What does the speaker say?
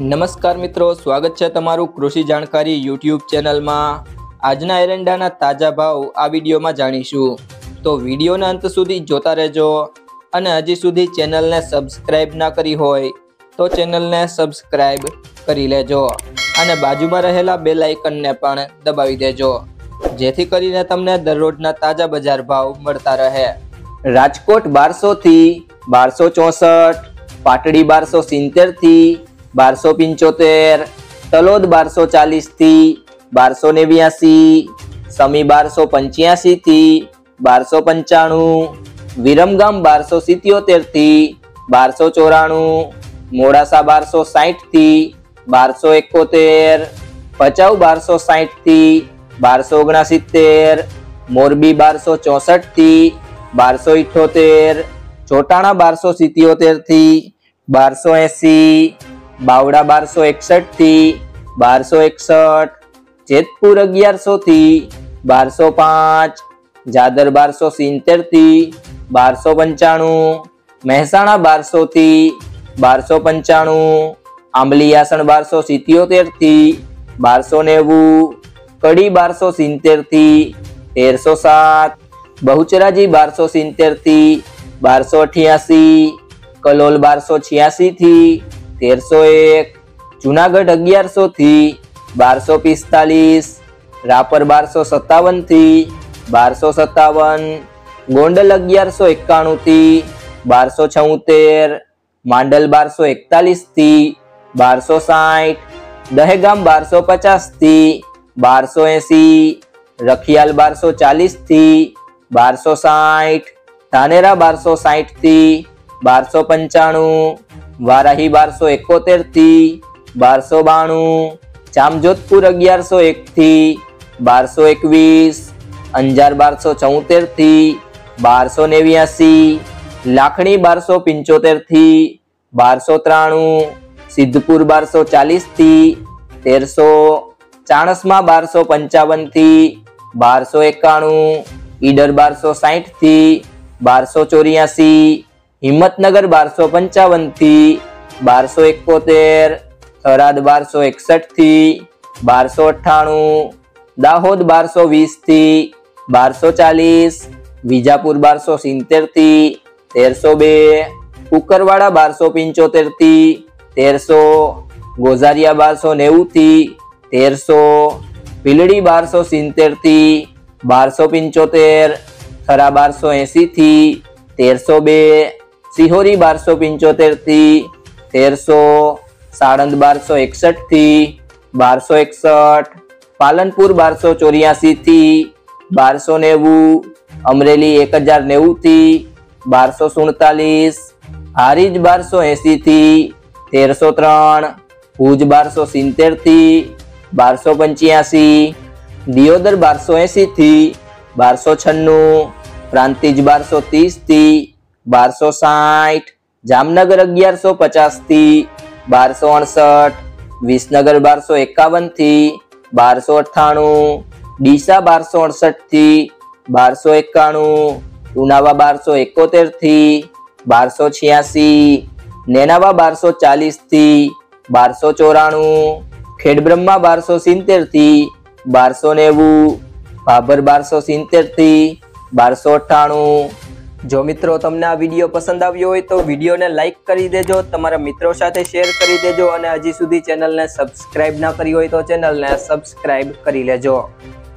નમસ્કાર મિત્રો, સ્વાગત છે તમારું કૃષિ જાણકારી યુટ્યુબ ચેનલમાં। આજના એરંડાના તાજા ભાવ આ વિડીયોમાં જાણીશું, તો વિડીયોના અંત સુધી જોતા રહેજો। અને હજી સુધી ચેનલને સબસ્ક્રાઇબ ના કરી હોય તો ચેનલને સબસ્ક્રાઇબ કરી લેજો અને બાજુમાં રહેલા બેલ આઇકનને પણ દબાવી દેજો, જેથી કરીને તમને દરરોજના તાજા બજાર ભાવ મળતા રહે। રાજકોટ 1200 થી 1264, પાટડી 1270 થી 1275, તલોદ 1240 થી 1289, સમી 1285 થી 1295, વિરમગામ 1277 થી 1294, મોડાસા 1260 થી 1271, ભચાઉ 1260 થી 1269, મોરબી 1264 થી 1278, ચોટાણા 1277 થી 1280, બાવડા 1261 થી 1261, જેતપુર 1100 થી 1205, જાદર 1270 થી 1295, મહેસાણા 1200 થી 1295, આંબલીયાસણ 1277 થી 1290, કડી 1270 થી 1307, બહુચરાજી 1270 થી 1288, કલોલ 1286 થી 1301, જુનાગઢ 1100 થી 1245, રાપર 1257 થી 1257, ગોંડલ 1191 થી 1276, માંડલ 1241 થી 1260, દહેગામ 1250 થી 1280, રખિયાલ 1240 થી 1260, ધાનેરા 1260 થી 1295, વારાહી 1271 થી 1292, જામજોધપુર 1101 થી 1221, અંજાર 1274 થી 1289, લાખણી 1275 થી 1293, સિદ્ધપુર 1240 થી 1300, ચાણસ્મા 1255 થી 1291, ઈડર 1260 થી 1284, હિંમતનગર 1255 થી 1271, થરાદ 1261 થી 1298, દાહોદ 1220 થી 1240, વિજાપુર 1270 થી 1302, કુકરવાડા 1275 થી 1300, ગોઝારિયા 1290 થી 1300, ભીલડી 1270 થી 1275, થરા 1280 થી 1302, સિહોરી 1275 થી 1300, સાણંદ 1261 થી 1261, પાલનપુર 1284 થી 1290, અમરેલી 1090 થી 1247, હારીજ 1280 થી 1303, ભુજ 1270 થી 1285, દિયોદર 1280 થી 1296, પ્રાંતિજ 1230 થી 1260, જામનગર 1150 થી 1268, વિસનગર 1251 થી 1298, ડીસા 1268 થી 1291, ઉનાવા 1271 થી 1286, નેનાવા 1240 થી 1294, ખેડબ્રહ્મા 1270 થી 1290, ભાભર 1270 થી 1298। જો મિત્રો તમને આ વિડીયો પસંદ આવ્યો હોય તો વિડીયોને લાઈક કરી દેજો, તમારા મિત્રો સાથે શેર કરી દેજો અને હજી સુધી ચેનલને સબસ્ક્રાઇબ ના કરી હોય તો ચેનલને સબસ્ક્રાઇબ કરી લેજો।